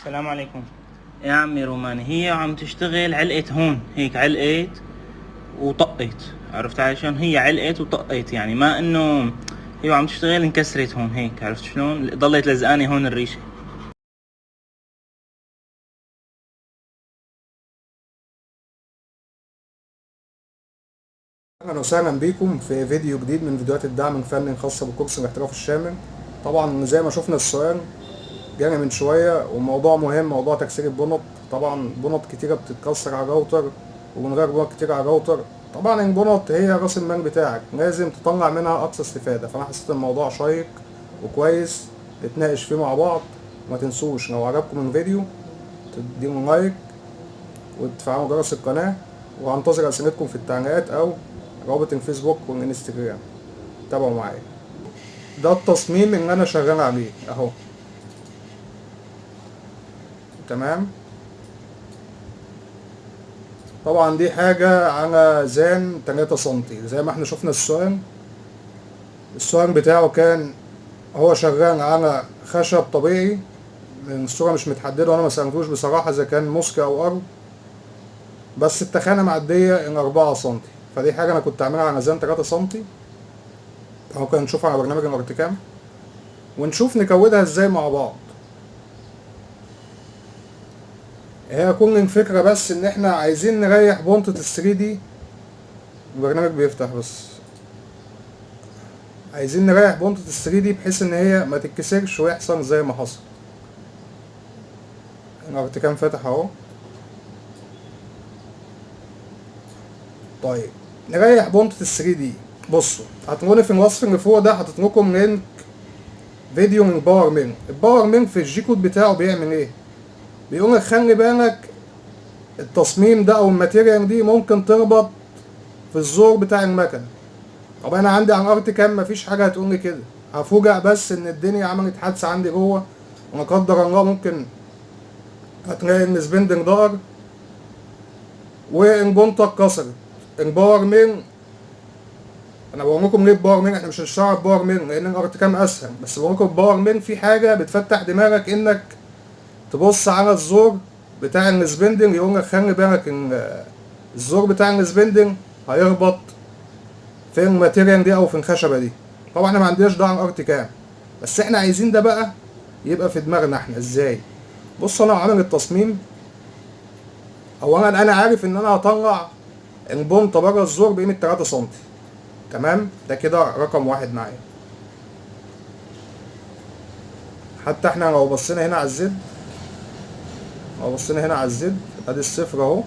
السلام عليكم يا عمي روماني. هي عم تشتغل علقت هون، هيك علقت وطقت، عرفت علي شلون؟ هي علقت وطقت، يعني ما انه هي عم تشتغل انكسرت هون هيك، عرفت شلون؟ ضلت لزقاني هون الريشه. اهلا وسهلا بيكم في فيديو جديد من فيديوهات الدعم الفني الخاصة بكورس الاحتراف الشامل. طبعا زي ما شفنا السؤال جانا من شوية، وموضوع مهم، موضوع تكسير البنط. طبعا بنط كتيرة بتتكسر على الراوتر، وبنغير بنط كتير على الراوتر. طبعا البنط هي راس المال بتاعك، لازم تطلع منها اقصى استفادة. فانا حسيت الموضوع شيق وكويس نتناقش فيه مع بعض. وما تنسوش لو عجبكم الفيديو تديله لايك وتفعلوا جرس القناة، وهنتظر أسئلتكم في التعليقات أو رابط الفيسبوك والانستجرام. تابعوا معايا. ده التصميم اللي أنا شغال عليه أهو، تمام. طبعا دي حاجة على زان 3 سنتي زي ما احنا شفنا السؤال. السؤال بتاعه كان هو شغال على خشب طبيعي، من الصورة مش متحددة، وأنا ما سألتوش بصراحة إذا كان موسكي أو أرض، بس التخانة معدية ال4 سنتي. فدي حاجة أنا كنت عاملها على زان 3 سنتي، أهو كان نشوفها على برنامج الارتكام ونشوف نكودها ازاي مع بعض. هي كل الفكرة بس ان احنا عايزين نريح بونطة ال3 دي. البرنامج بيفتح بس. عايزين نريح بونطة ال3 دي بحيث ان هي ما تتكسرش ويحصل زي ما حصل. الارتكام فاتح اهو. طيب نريح بونطة ال3 دي. بصوا هتلاقوني في الوصف اللي فوق ده حاطط لكم لينك فيديو من باور مين. الباور مين في الجي كود بتاعه بيعمل ايه؟ بيقول لك خلي بالك التصميم ده او الماتيريال دي ممكن تربط في الزور بتاع المكنه. طب انا عندي على الارتكام مفيش حاجه هتقول لي كده، هفوجئ بس ان الدنيا عملت حادثه عندي جوه، ولا قدر الله ممكن هتلاقي ان سبندنج ضهر والبنطه اتكسرت. الباور مين، انا بقول لكم ليه الباور مين، احنا مش هنشتغل باور مين لان الارتكام اسهل، بس بقول لكم الباور مين في حاجه بتفتح دماغك انك تبص على الزور بتاع السبندنج، يقول لك خلي بالك ان الزور بتاع السبندنج هيربط في الماتيريال دي او في الخشبه دي. طبعا احنا ما عندناش ده على الارتكام، بس احنا عايزين ده بقى يبقى في دماغنا احنا ازاي. بص انا عامل التصميم. اولا انا عارف ان انا هطلع البنطه بره الزور بقيمه 3 سم، تمام. ده كده رقم واحد معايا. حتى احنا لو بصينا هنا على الزد، ادي الصفر اهو،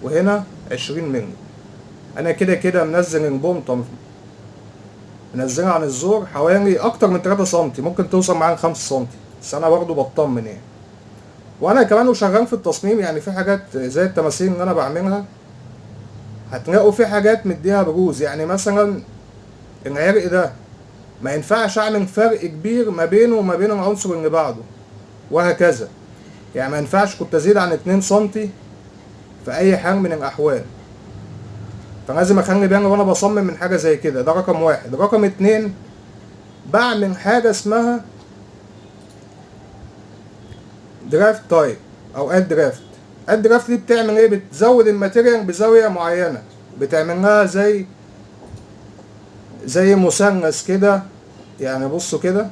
وهنا 20 مللي. انا كده كده منزل البنطه، منزلها عن الزور حوالي اكتر من 3 سم، ممكن توصل معايا 5 سم، بس انا برضو بطمن يعني. وانا كمان وشغال في التصميم يعني في حاجات زي التماثيل اللي انا بعملها هتلاقوا في حاجات مديها بروز. يعني مثلا العرق ده ما ينفعش اعمل فرق كبير ما بينه وما بين العنصر اللي بعده، وهكذا. يعني ما ينفعش كنت ازيد عن 2 سنتي في اي حال من الاحوال. فلازم اخلي بالي وانا بصمم من حاجه زي كده. ده رقم واحد. رقم اتنين، بعمل حاجه اسمها درافت تايب او اد درافت. اد درافت دي بتعمل ايه؟ بتزود الماتيريال بزاويه معينه، بتعمل لها زي مثلث كده. يعني بصوا كده،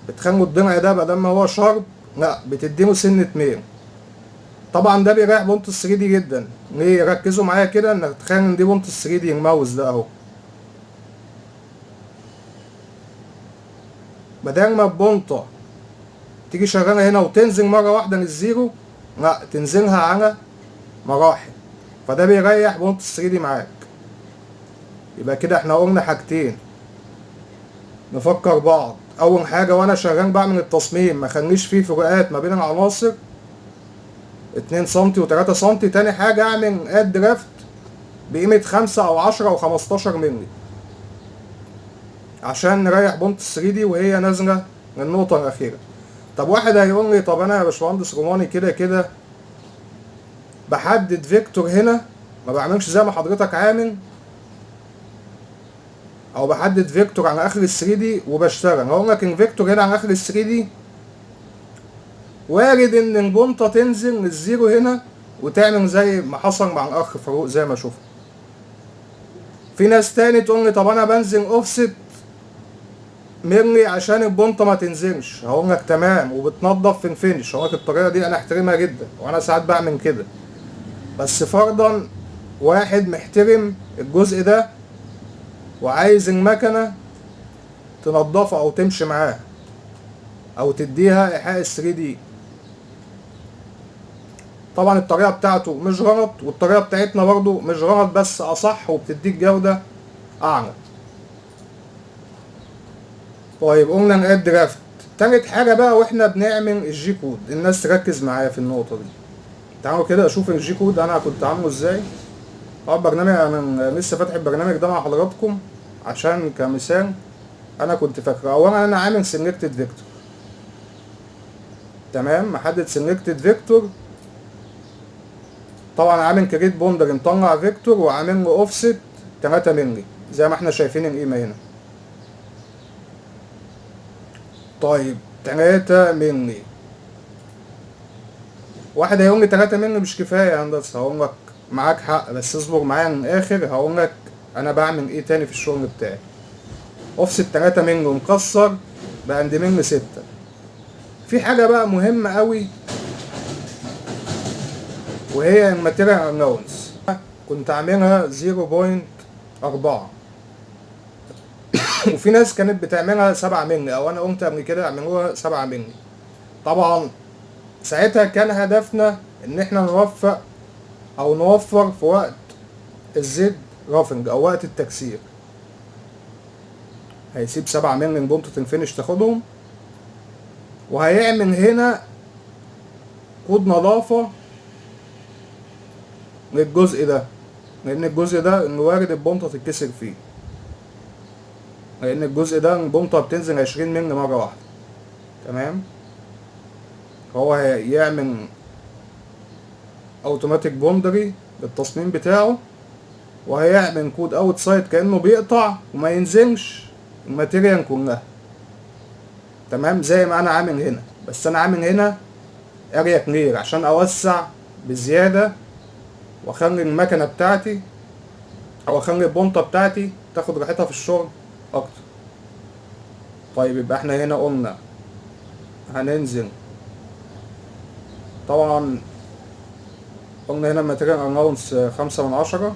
بتخلوا الضلع ده بدل ما هو شارب، لا بتديله سنه ميل. طبعا ده بيريح بونت ال 3 دي جدا. ليه؟ ركزوا معايا كده انك تخيل ان دي بونت ال 3 دي، الماوس ده اهو. بدل ما البونطه تيجي شغاله هنا وتنزل مره واحده للزيرو، لا تنزلها على مراحل. فده بيريح بونت ال 3 دي معاك. يبقى كده احنا قلنا حاجتين نفكر بعض. اول حاجه وانا شغال بعمل التصميم ما خليش فيه فروقات ما بين العناصر 2 سم و3 سم. تاني حاجه اعمل اد درافت بقيمه 5 او 10 او 15 مللي عشان نريح بونت ال 3 دي وهي نازله للنقطه الاخيره. طب واحد هيقول لي طب انا يا باشمهندس روماني كده كده بحدد فيكتور هنا، ما بعملش زي ما حضرتك عامل، او بحدد فيكتور على اخر ال 3 دي وبشتغل. هقول لك ان فيكتور هنا على اخر ال 3 دي وارد ان البنطة تنزل للزيرو هنا وتعمل زي ما حصل مع الاخ فاروق زي ما شفنا. في ناس تاني تقول لي طب انا بنزل اوفست ملي عشان البنطة ما تنزلش. هقول لك تمام، وبتنضف في الفينش. هقول لك الطريقة دي انا احترمها جدا وانا ساعات بعمل كده، بس فرضا واحد محترم الجزء ده وعايز المكنة تنضفه او تمشي معاه او تديها ايحاء 3D. طبعا الطريقة بتاعته مش غلط والطريقة بتاعتنا برضو مش غلط، بس اصح وبتديك جودة اعلى. طيب قلنا نقاد درافت. تالت حاجة بقى واحنا بنعمل الجي كود، الناس تركز معايا في النقطة دي. تعالوا كده اشوف الجي كود انا كنت عامله ازاي. برنامج انا لسه فاتح البرنامج ده مع حضراتكم عشان كمثال انا كنت فاكره. اولا انا عامل سيلكتد فيكتور، تمام، محدد سيلكتد فيكتور. طبعا عامل كريت بوندر مطلع فيكتور وعامل له اوفست 3 مللي زي ما احنا شايفين القيمه هنا. طيب 3 مللي. واحد هيقول لي 3 مللي مش كفايه يا هندسه. هقول لك معاك حق، بس اصبر معايا للاخر. هقول لك انا بعمل ايه تاني في الشغل بتاعي. اوفست 3 مللي ومكسر باند مللي 6. في حاجه بقى مهمه قوي وهي الماتيريال الاونس. كنت عاملها 0.4 وفي ناس كانت بتعملها 7 مللي، او انا قمت قبل كده اعملوها 7 مللي. طبعا ساعتها كان هدفنا ان احنا نوفق او نوفر في وقت الزد رافنج او وقت التكسير. هيسيب 7 مللي بنطة الفينش تاخدهم، وهيعمل هنا كود نظافة للجزء ده، لان الجزء ده انه وارد البنطة تتكسر فيه، لان الجزء ده البنطة بتنزل 20 مللي مرة واحدة. تمام. هو هيعمل اوتوماتيك بوندري بالتصميم بتاعه، وهيعمل كود اوت سايد كانه بيقطع وما ينزلش الماتيريال كلها. تمام، زي ما انا عامل هنا، بس انا عامل هنا اريا كلير عشان اوسع بزياده واخلي المكنه بتاعتي او اخلي البنطه بتاعتي تاخد راحتها في الشغل اكتر. طيب يبقى احنا هنا قلنا هننزل. طبعا قلنا هنا الماتيريال الاونس 5/10،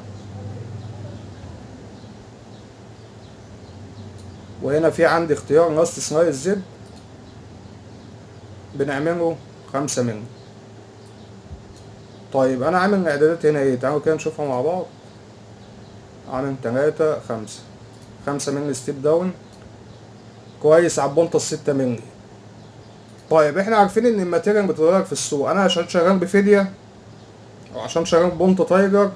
وهنا في عندي اختيار لاست سلايس زد بنعمله 5 مللي. طيب انا عامل الاعدادات هنا ايه؟ تعالوا كده نشوفها مع بعض. عامل 3 5 مللي ستيب داون كويس على البنطه 6 مللي. طيب احنا عارفين ان الماتيريال بتتغير في السوق. انا عشان شغال بفيديا او عشان شغال ببنطه تايجر،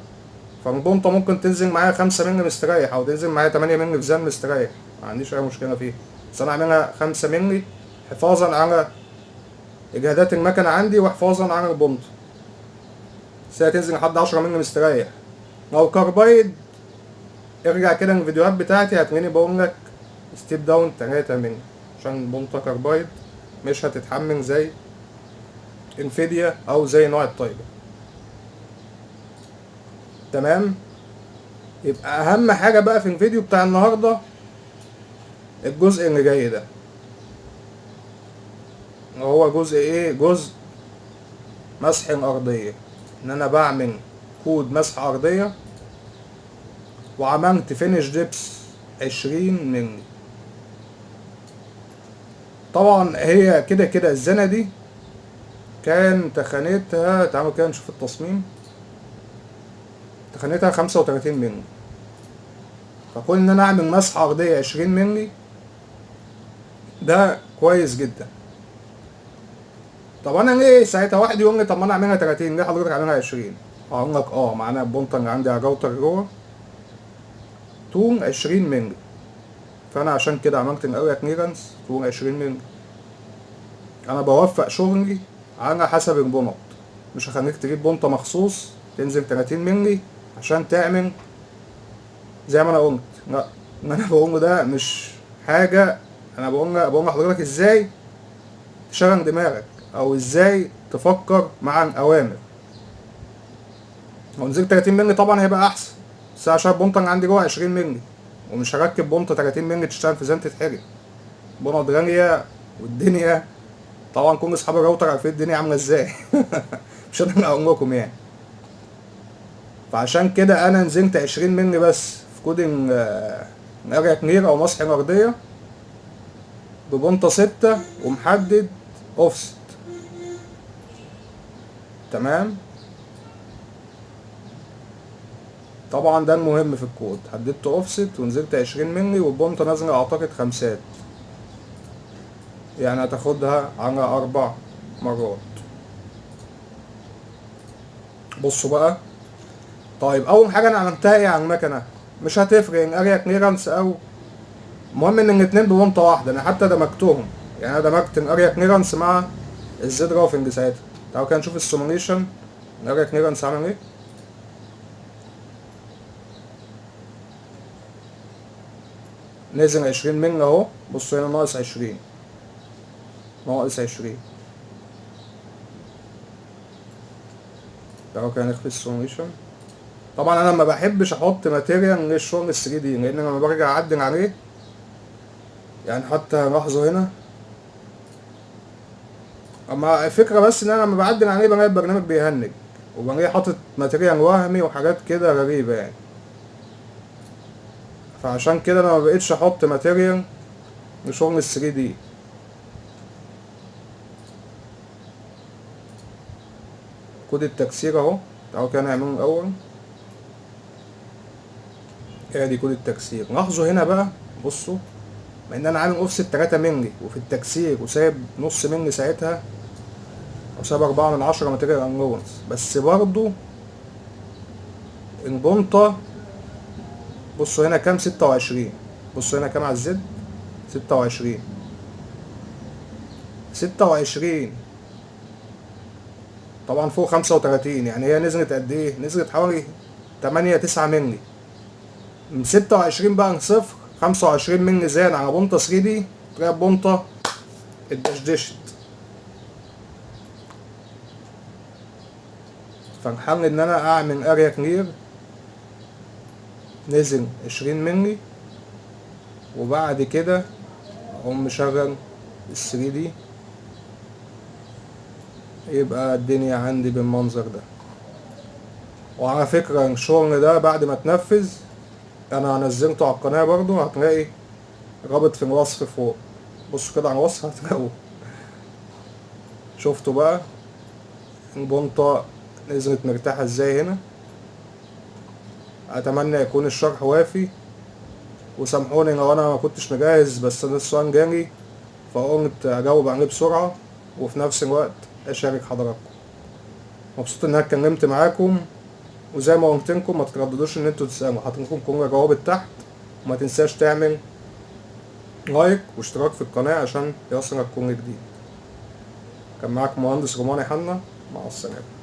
فالبنطه ممكن تنزل معايا 5 مللي مستريح او تنزل معايا 8 مللي في زان مستريح، ما عنديش اي مشكله فيها. بس انا عاملها 5 مللي حفاظا على اجهادات المكنه عندي وحفاظا على البنطه. بس هي تنزل لحد 10 مللي مستريح. لو كاربايد ارجع كده الفيديوهات بتاعتي هتلاقيني بقول لك ستيب داون 3 مللي عشان البنطه كاربايد مش هتتحمل زي انفيديا او زي نوع التايجر. تمام. يبقى اهم حاجه بقى في الفيديو بتاع النهارده الجزء اللي جاي ده. هو جزء ايه؟ جزء مسح الارضيه. ان انا بعمل كود مسح ارضيه وعملت فينش ديبس 20 مللي. طبعا هي كده كده الزنه دي كان تخانتها، تعالوا كده نشوف التصميم، تخانتها 35 مللي. فكون ان انا اعمل مسح ارضيه 20 مللي ده كويس جدا. طب انا ليه ساعتها واحد يقول لي طب ما انا اعملها 30، ليه حضرتك عاملها 20؟ هقول لك معناها البنطه اللي عندي على الراوتر جوه طول 20 مللي، فانا عشان كده عملت الاريا كليرنس طول 20 مللي. انا بوفق شغلي على حسب البنط، مش هخليك تجيب بنطه مخصوص تنزل 30 مللي عشان تعمل زي ما انا قلت. لا، اللي انا بقوله ده مش حاجه، انا بقول لحضرتك ازاي تشغل دماغك. او ازاي تفكر مع الاوامر. لو نزلت 30 مللي طبعا هيبقى احسن، بس عشان البونطه اللي عندي جوه 20 مللي، ومش هركب بونطه 30 مللي تشتغل في زنة تتحرق. بونط غاليه والدنيا طبعا كل اصحاب الراوتر عارفين الدنيا عامله ازاي. مش انا اللي هقول لكم يعني. فعشان كده انا نزلت 20 مللي بس في كودنج اريا كلير او مسح الارضيه ببونطه 6 ومحدد اوفست. تمام. طبعا ده المهم في الكود، حددت اوفست ونزلت 20 مللي والبونطه نازله اعتقد 5، يعني هتاخدها على 4 مرات. بصوا بقى. طيب اول حاجه انا عملتها ايه على المكنه؟ مش هتفرق ان اريا كليرنس او، المهم ان الاتنين ببونطه واحده. انا حتى دمجتهم، يعني انا دمجت الاريا كليرنس مع الزد رافنج ساعتها. تعالوا كده نشوف السيموليشن الاريا كليرنس عامل ايه. نزل 20 مللي اهو، بصوا هنا ناقص 20 ناقص 20. تعالوا كده نخفي السيموليشن. طبعا انا ما بحبش احط ماتيريال للشغل 3 دي، لان لما برجع اعدل عليه، يعني حتى لاحظوا هنا اما الفكره بس ان انا لما بعدل عليه بلاقي البرنامج بيهنج، وبلاقيه حاطط ماتيريال وهمي وحاجات كده غريبه يعني. فعشان كده انا ما بقيتش احط ماتيريال لشغل 3 دي. كود التكسير اهو، تعالوا كده نعمله الاول. ادي كود التكسير. لاحظوا هنا بقى، بصوا، مع ان انا عامل اوفست 3 مللي وفي التكسير وسايب نص مللي ساعتها، او سايب 4/10 ماتيريال انلونس، بس برضو البونطة بصوا هنا كام؟ 26. بصوا هنا كام على الزد؟ 26. 26 طبعا فوق 35، يعني هي نزلت قد ايه؟ نزلت حوالي 8-9 مللي. من 26 بقى لصفر 25 مللي زاد على بونطة 3 دي، تلاقي البونطة اتدشدشت. فالحل ان انا اعمل اريا كلير نزل 20 مللي، وبعد كده اقوم مشغل ال 3 دي، يبقى الدنيا عندي بالمنظر ده. وعلى فكرة الشغل ده بعد ما اتنفذ انا نزلته على القناة برضو، هتلاقي رابط في الوصف فوق. بصوا كده على الوصف هتلاقوه. شفتوا بقى البونطة نزلت مرتاحة ازاي هنا. اتمنى يكون الشرح وافي، وسامحوني لو انا ما كنتش مجهز، بس ده السؤال جالي فقلت اجاوب عليه بسرعة وفي نفس الوقت اشارك حضراتكم. مبسوط ان انا اتكلمت معاكم، وزي ما قلت لكم ما تترددوش ان انتوا تسالوا، حاطط لكم كل الجواب تحت. وما تنساش تعمل لايك واشتراك في القناة عشان يوصلك كل جديد. كان معاكم مهندس روماني حنا، مع السلامة.